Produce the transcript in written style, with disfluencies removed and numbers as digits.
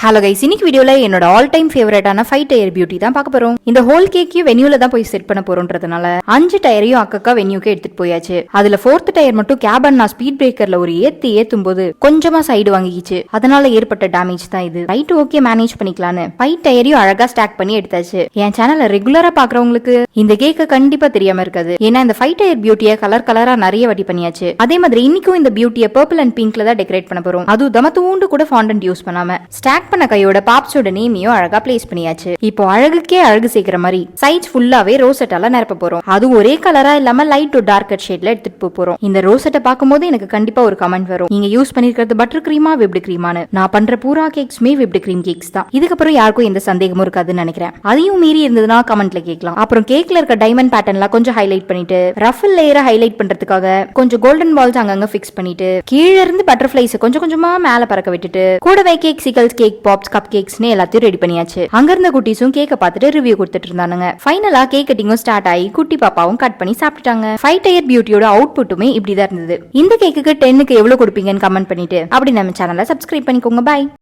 Hello guys, இன்னைக்கு வீடியோல என்னோட ஆல் டைம் ஃபேவரட்டான 5 டயர் பியூட்டி தான் பார்க்க போறோம். இந்த ஹோல் கேக்கையும் வென்யூல தான் போய் செட் பண்ண போறோம்ன்றதுனால 5 டயரையும் அக்கா வென்யூக்கு எடுத்துட்டு போயாச்சு. அதுல 4th டயர் மட்டும் கேபன் நான் ஸ்பீட் பிரேக்கர்ல ஒரு ஏத்தும் போது கொஞ்சமா சைடு வாங்கிக்கிச்சு. அதனால ஏற்பட்ட டேமேஜ் தான் இது. ரைட், ஓகே, மேனேஜ் பண்ணிக்கலான்னு 5 டயரையும் அழகா ஸ்டாக் பண்ணி எடுத்தாச்சு. என் சேனலை ரெகுலரா பாக்குறவங்களுக்கு இந்த கேக்க கண்டிப்பா தெரியாம இருக்காது. ஏன்னா இந்த 5 டயர் பியூட்டியை கலர் கலரா நிறைய வாட்டி பண்ணியாச்சு. அதே மாதிரி இன்னைக்கும் இந்த பியூட்டியை பர்பிள் அண்ட் பிங்க்ல தான் டெக்கரேட் பண்ண போறோம். அதுவும் தமத்தூண்டு கூட ஃபாண்டன்ட் யூஸ் பண்ணாம ஸ்டாக் பண்ண கையோட பாப்ஸோட நேமையும் அழகா பிளேஸ் பண்ணியாச்சு. இப்போ அழகுக்கே அழகு சேர்க்கிற மாதிரி சைட்ஸ் ஃபுல்லாவே ரோசெட்டால நிரப்ப போறோம். அது ஒரே கலரா இல்லாம லைட் டு டார்க்கர் ஷேட்ல எடுத்துட்டு போறோம். இந்த ரோசெட்டை பார்க்கும்போது எனக்கு கண்டிப்பா ஒரு கமெண்ட் வரும், நீங்க யூஸ் பண்ணிருக்கிறது பட்டர் கிரீமா விப்டு கிரீமானு. நான் பண்ற பூரா கேக்ஸ்மே விப்டு கிரீம் கேக்ஸ் தான். இதுக்கப்புறம் யாருக்கும் எந்த சந்தேகமும் இருக்காதுன்னு நினைக்கிறேன். அதையும் மீறி இருந்ததுன்னா கமெண்ட்ல கேட்கலாம். அப்புறம் கேக்ல இருக்க டைமண்ட் பேட்டர்ன்லாம் கொஞ்சம் ஹைலைட் பண்ணிட்டு ரஃபிள் லேயரை ஹைலைட் பண்றதுக்காக கொஞ்சம் கோல்டன் பால்ஸ் அங்கங்க பிக்ஸ் பண்ணிட்டு கீழே இருந்து பட்டர்ஃபிளைஸ் கொஞ்சம் கொஞ்சமா மேல பறக்க விட்டுட்டு கூடவே கேக் சிக்கல்ஸ், கேக் பாப்ஸ், கப் கேக்ஸ்னு எல்லாத்தையும் ரெடி பண்ணியாச்சு. அங்க இருந்த குட்டீஸும் கேக்க பார்த்துட்டு ரிவ்யூ கொடுத்துட்டு இருந்தானுங்க. ஃபைனலா கேக் கட்டிங்கும் ஸ்டார்ட் ஆகி குட்டி பாப்பாவும் கட் பண்ணி சாப்பிட்டாங்க. 5 டயர் பியூட்டியோட அவுட்புட்டுமே இப்படிதான் இருந்தது. இந்த கேக்குக்கு 10க்கு எவ்வளவு கொடுப்பீங்கன்னு கமெண்ட் பண்ணிட்டு அப்படி நம்ம சேனலை சப்ஸ்கிரைப் பண்ணிக்கோங்க. பாய்.